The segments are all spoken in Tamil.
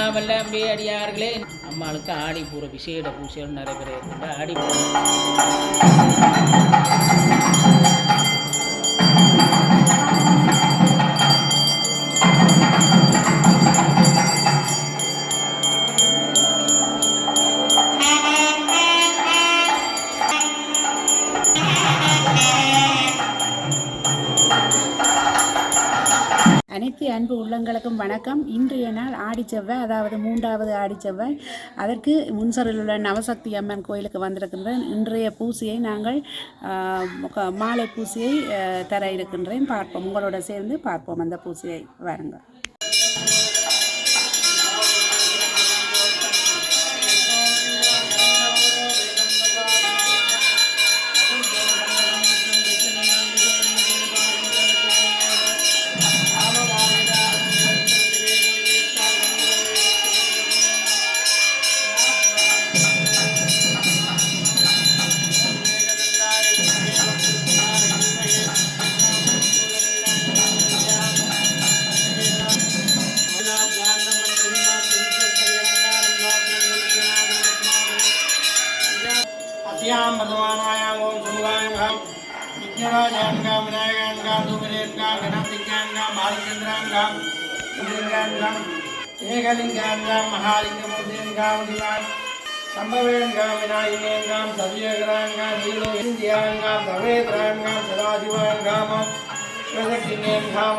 எல்லாம் வல்ல அம்பே அடியார்களே, அம்மாளுக்கு ஆடி பூர விசேட பூசைகள் நடைபெற இருக்கின்ற ஆடி அனைத்து அன்பு உள்ளங்களுக்கும் வணக்கம். இன்றைய நாள் ஆடிச்செவ்வாய், அதாவது 3வது ஆடிச்செவ்வாய். அதற்கு முன்சரில் உள்ள நவசக்தி அம்மன் கோயிலுக்கு வந்திருக்கின்றேன். இன்றைய பூசையை நாங்கள் மாலை பூசையை தர இருக்கின்றேன். பார்ப்போம், உங்களோட சேர்ந்து பார்ப்போம் அந்த பூசையை. வாருங்கள். वर्धमानायाम ओम सुमुखायांगाम विज्ञानायांगाम विनायकायांगाम धूमरेयांगाम गणपतियांगाम बालचंद्रायांगाम इंद्रियांगाम एकलिंगायांगाम महालिंगमूर्तियांगाम दिवान संभवेयांगाम विनायकायांगाम सव्यग्रहायांगाम नीलो इंद्रियांगाम सर्वेत्रायांगाम सदाशिवायांगाम प्रदक्षिणेयांगाम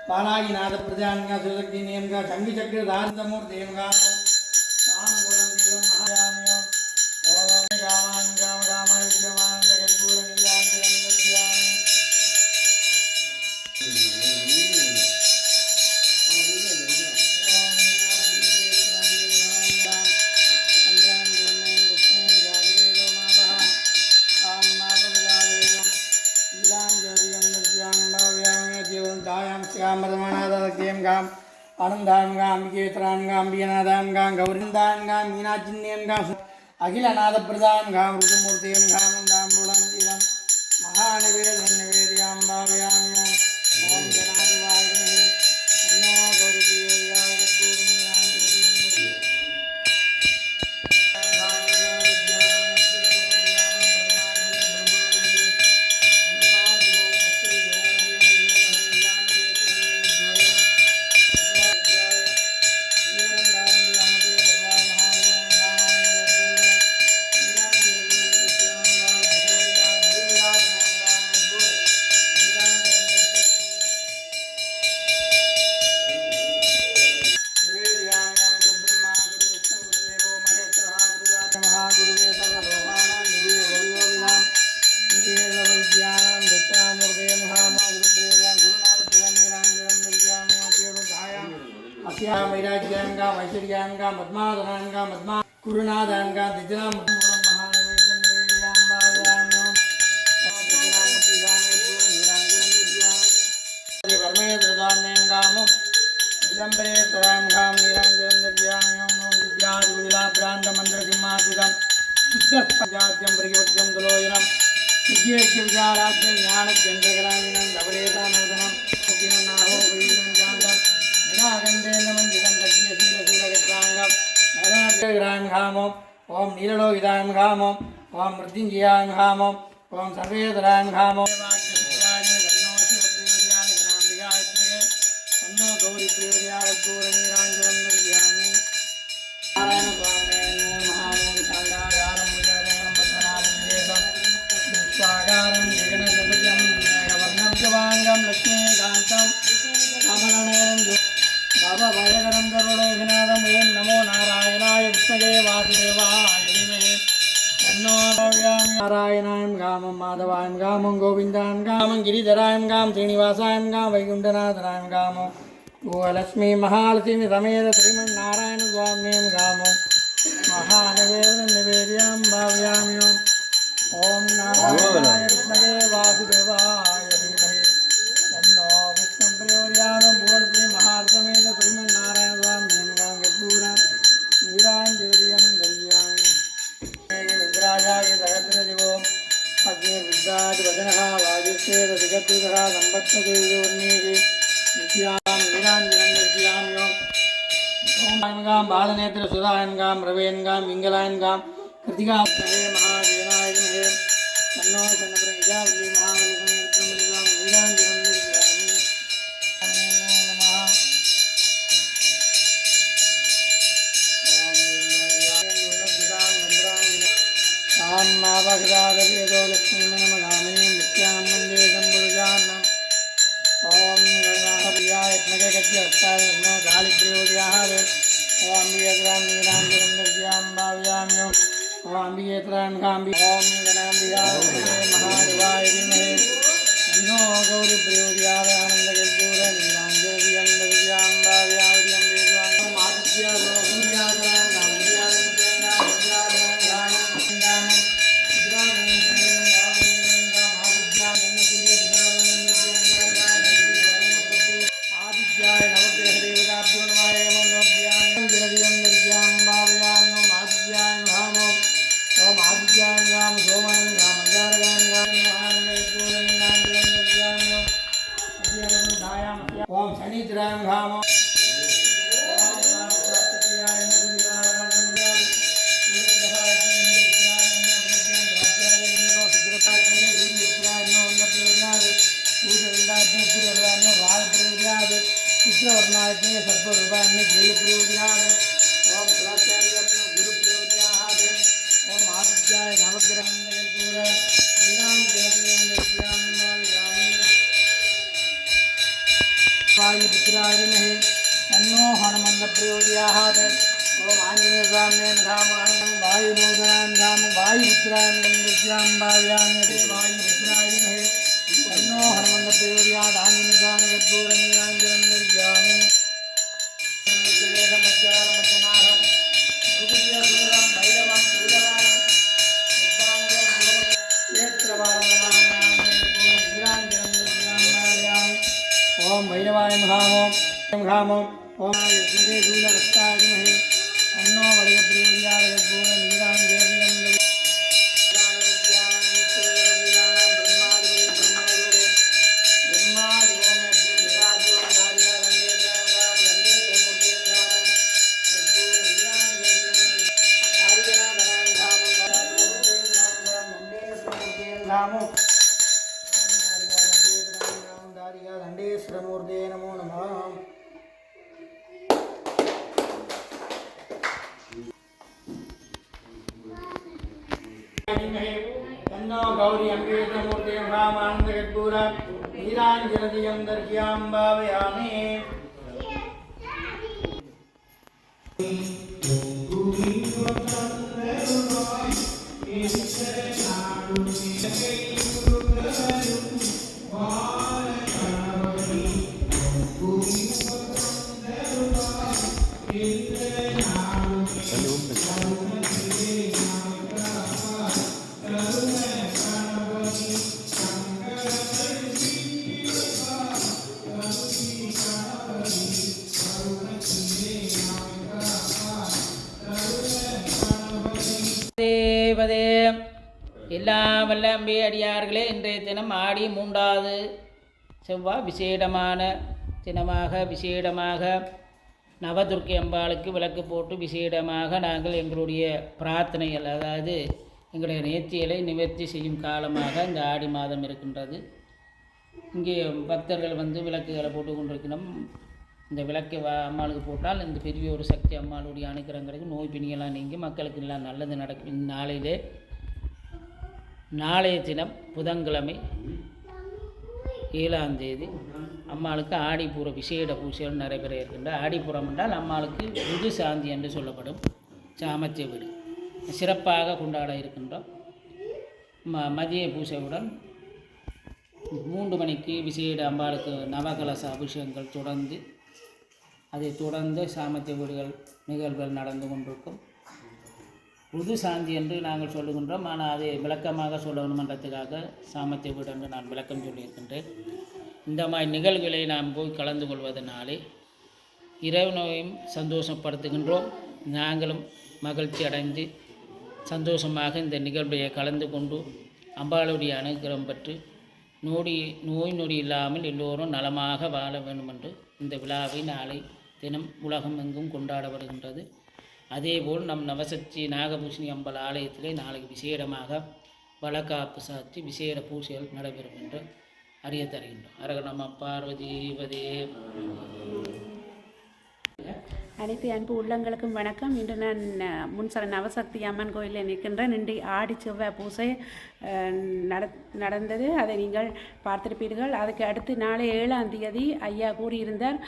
பாலாகிநாத பிரஜான்கா சுதக்தி நியம்கா சங்கி சக்கர தாரந்தமூர்த்தேம்கா மாம்பூலம் தீபம் மகாயாமியம் ஓம் காமான் காம காம வித்யமானந்த கற்பூர நீலாந்திரம் நித்யாமி அகிலநாத பிரதான்காம் ருதுமூர்த்தியம் தாம்பூலம் இதம் மகாநிவேதன்வேதியாம் பாவயாமியம் ஓம் ஜனாதிவாயினே அன்னோ கௌரிபியோதியாய वैराग्याङ्गां ऐश्वर्याङ्गां पद्माधनाङ्गां पद्मा कुरुनादाङ्गां दिजनां परमेश्वराङ्गामो विलम्बरे तराङ्गां निराञ्जनन्द्रियाङ्गां शुद्धस्पजाद्यं परिवर्त्यं तुलोयनं विज्ञेज्ञविचाराज्ञं ज्ञानज्ञन्द्रकलामिनं धवलेतानोदनं नाहो विविधं जातं विनागन्धेन मन्दिरं तद्यशीलशूलगत्राङ्गं नराग्राङ्घामो ॐ नीललोहिताङ्घामो ॐ मृत्युञ्जयाङ्घामो ॐ सर्वेतराङ्घामो तन्नो गौरीप्रियवर्यागोरनीराञ्जनं निर्यामि नारायण स्वागारं जगन्नजपजं मेघवर्णं जवाङ्गं लक्ष्मीकान्तं कमलनयनं बाबा भयकरं करुणोऽभिनादं ॐ नमो नारायणाय विष्णवे वासुदेवाय धीमहि तन्नो भव्यामि नारायणाय गामं माधवाय गामं गोविन्दाय गामं गिरिधराय गां श्रीनिवासाय गां वैकुण्ठनाथाय गामं गोलक्ष्मी महालक्ष्मी समेत श्रीमन्नारायण स्वामिं गामं महानवेदं निवेद्यां भावयामि ओम नारायणाय विष्णवे वासुदेवाय धीमहि तन्नो विष्णुं प्रचोदयात् मूर्ति महात्मेन श्रीमन्नारायण स्वामिं गाङ्गपूरं नीराञ्जलिं दर्शयामि इंद्रायाय सहस्रदिवो अग्नि विद्यात् वदनः वायुश्चेद जगद्विदः सम्पत्तदेववर्णीः नित्यां नीराञ्जलिं दर्शयामि ओम गां बालनेत्र सुधायन गां रवेन गां मिङ्गलायन गां कृतिका महादेवाय नमः तन्नो चन्द्रप्रजावली महाबलिसमेत्रमलिवां नीराञ्जनं निर्यामि नमः ॐ मावगदादवेदो लक्ष्मीमनमगामिनीं नित्यां वन्दे सम्पुरुषान्नम् ॐ गणाहप्रियाय यत्नगगत्य हस्ताय नमो गालिप्रियोदयाः ॐ अम्बिकेत्रां नीराञ्जनं दर्शयां भावयामि ॐ अम्बिकेत्रां गाम्बि ॐ गणाम्बिकाय महादेवाय धीमहि तन्नो गौरीप्रियोदयाः आनन्दकर्पूर नीराञ्जनं दर्शयां भावयामि ॐ आदित्याय सूर्याय ओम शनिद्रां घामो चित्रवर्णाज्ञे सर्वरूपाण्य जयप्रयोज्याः ओम शिवाचार्यत्न गुरुप्रयोज्याः ओम आदित्याय नवग्रहं पूर वायुपुत्राय नमः तन्नो हनुमन्तप्रयोज्याः ओम आञ्जनेयस्वामिने नमः वायुनोदनाय नमः वायुपुत्राय नमः भावयामि वायुपुत्राय नमः तन्नो हनुमन्तप्रयोज्याः आञ्जनेयस्वामिने पूर्णनिराञ्जनं निर्यामि ओम भैरवाय घामो ओम यज्ञे शूलरस्ताय नमः तन्नो वरयप्रियोज्याय पूर्ण नीराञ्जनं दंडेश्वरमूर्ते नमो नमः। तन्नो गौरी अम्बिकेन्द्रमूर्ते महामानन्दकर्पूर नीराञ्जनदियं दर्शयां भावयामि। வல்ல அம்பே அடியார்களே, இன்றைய தினம் ஆடி 3வது செவ்வாய் விசேடமான விசேடமாக நவதுர்க்கை அம்பாளுக்கு விளக்கு போட்டு விசேடமாக நாங்கள் எங்களுடைய பிரார்த்தனைகள், அதாவது எங்களுடைய நேர்த்திகளை நிவர்த்தி செய்யும் காலமாக இந்த ஆடி மாதம் இருக்கின்றது. இங்கே பக்தர்கள் விளக்குகளை போட்டு கொண்டிருக்கணும். இந்த விளக்கை அம்மாளுக்கு போட்டால் இந்த பெரிய ஒரு சக்தி அம்மாளுடைய அனுக்கிரகம் கிடைக்கும். நோய் பிணியெல்லாம் நீங்கி மக்களுக்கு எல்லாம் நல்லது நடக்கும். இந்நாளிலே நாளைய தினம் புதன்கிழமை 7ஆம் தேதி அம்மாளுக்கு ஆடிப்பூர விசேட பூஜைகள் நடைபெற இருக்கின்ற. ஆடிப்புறம் என்றால் அம்மாளுக்கு ருது சாந்தி என்று சொல்லப்படும் சாமத்திய வீடு சிறப்பாக கொண்டாட இருக்கின்றோம். மதிய பூஜையுடன் 3 மணிக்கு விசேட அம்பாளுக்கு நவகலச அபிஷேகங்கள் தொடர்ந்து அதைத் தொடர்ந்து சாமத்திய வீடுகள் நிகழ்வுகள் நடந்து கொண்டிருக்கும். ருது சாந்தி என்று நாங்கள் சொல்லுகின்றோம். ஆனால் அதை விளக்கமாக சொல்லணுமன்றதுக்காக சாமத்திய வீடு என்று நான் விளக்கம் சொல்லியிருக்கின்றேன். இந்த மாதிரி நிகழ்வுகளை நாம் போய் கலந்து கொள்வதனாலே இறைவனையும் சந்தோஷப்படுத்துகின்றோம். நாங்களும் மகிழ்ச்சி அடைந்து சந்தோஷமாக இந்த நிகழ்வை கலந்து கொண்டு அம்பாளுடைய அனுகிரகம் பெற்று நோய் நொடி இல்லாமல் எல்லோரும் நலமாக வாழ வேண்டும் என்று இந்த விழாவை நாளை தினம் உலகம் எங்கும் கொண்டாட வருகின்றது. அதேபோல் நம் நவசக்தி நாகபூஷணி அம்பாள் ஆலயத்திலே நாளைக்கு விசேடமாக வளக்காப்பு சாத்தி விசேட பூஜைகள் நடைபெறும் என்று அறிய தருகின்றோம். அரக நம பார்வதிபதே. அனைத்து அன்பு உள்ளங்களுக்கும் வணக்கம். இன்று நான் முன்சர நவசக்தி அம்மன் கோயிலில் நிற்கின்றேன். இன்று ஆடி செவ்வாய் பூசை நடந்தது. அதை நீங்கள் பார்த்திருப்பீர்கள். அதுக்கு அடுத்து நாளை 7ஆம் தேதி ஐயா கூறியிருந்தார்,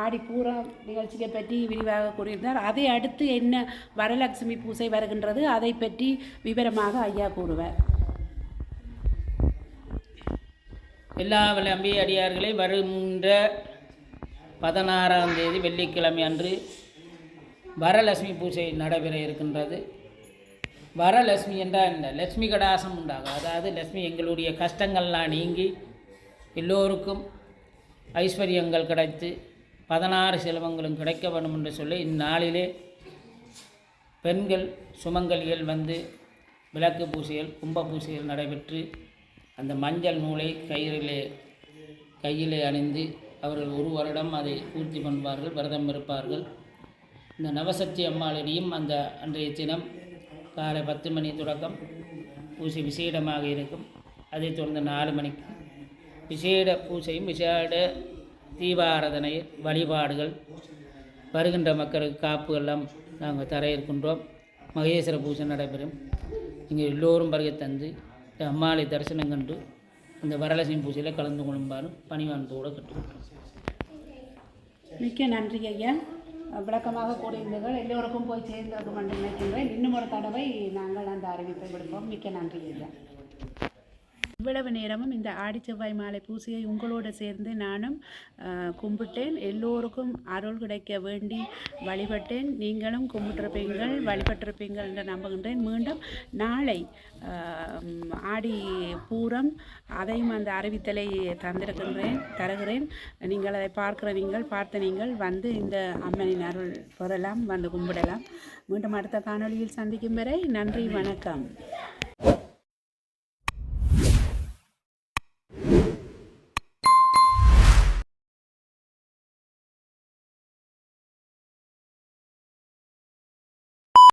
ஆடி பூரா நிகழ்ச்சியை பற்றி விரிவாக கூறியிருந்தார். அதை அடுத்து என்ன வரலட்சுமி பூசை வருகின்றது, அதை பற்றி விவரமாக ஐயா கூறுவார். எல்லா அம்பி அடியார்களை வருகின்ற 16ஆம் தேதி வெள்ளிக்கிழமை அன்று வரலட்சுமி பூஜை நடைபெற இருக்கின்றது. வரலட்சுமி என்றால் என்ன? லட்சுமி கடாசம் உண்டாகும். அதாவது லட்சுமி எங்களுடைய கஷ்டங்கள்லாம் நீங்கி எல்லோருக்கும் ஐஸ்வர்யங்கள் கிடைத்து 16 செல்வங்களும் கிடைக்க வேண்டும் என்று சொல்லி இந்நாளிலே பெண்கள் சுமங்கலிகள் விளக்கு பூசைகள் கும்ப பூசைகள் நடைபெற்று அந்த மஞ்சள் நூலை கையிலே அணிந்து அவர்கள் 1 வருடம் அதை பூர்த்தி பண்ணுவார்கள், விரதம் இருப்பார்கள். இந்த நவசக்தி அம்மாளிடையும் அன்றைய தினம் காலை 10 மணி தொடக்கம் பூஜை விசேடமாக இருக்கும். அதைத் தொடர்ந்து 4 மணிக்கு விசேட பூஜையும் விசேட தீபாராதனை வழிபாடுகள் வருகின்ற மக்களுக்கு காப்புகள்லாம் நாங்கள் தர இருக்கின்றோம். மகேஸ்வர பூஜை நடைபெறும். இங்கே எல்லோரும் வருகை தந்து அம்மாளை தரிசனம் கண்டு அந்த வரலட்சுமி பூஜையில் கலந்து கொள்ளும்பாரு பணிவானத்தோடு கற்றுக்கொள்கிறோம். மிக்க நன்றி ஐயா. விளக்கமாக கூறியிருந்தீர்கள். எல்லோருக்கும் போய் சேர்ந்திருக்கும் என்று நினைக்கின்றேன். இன்னும் ஒரு தடவை நாங்கள் அந்த அறிவிப்பை விடுப்போம். மிக்க நன்றி ஐயா. இவ்வளவு நேரமும் இந்த ஆடி செவ்வாய் மாலை பூசையை உங்களோடு சேர்ந்து நானும் கும்பிட்டேன். எல்லோருக்கும் அருள் கிடைக்க வேண்டி வழிபட்டேன். நீங்களும் கும்பிட்டிருப்பீங்கள், வழிபட்டிருப்பீங்கள் என்று நம்புகின்றேன். மீண்டும் நாளை ஆடி பூரம் அதையும் அந்த அறிவித்தலை தருகிறேன். நீங்கள் அதை பார்த்த நீங்கள் இந்த அம்மனின் அருள் பெறலாம், கும்பிடலாம். மீண்டும் அடுத்த காணொளியில் சந்திக்கும் வரை நன்றி, வணக்கம்.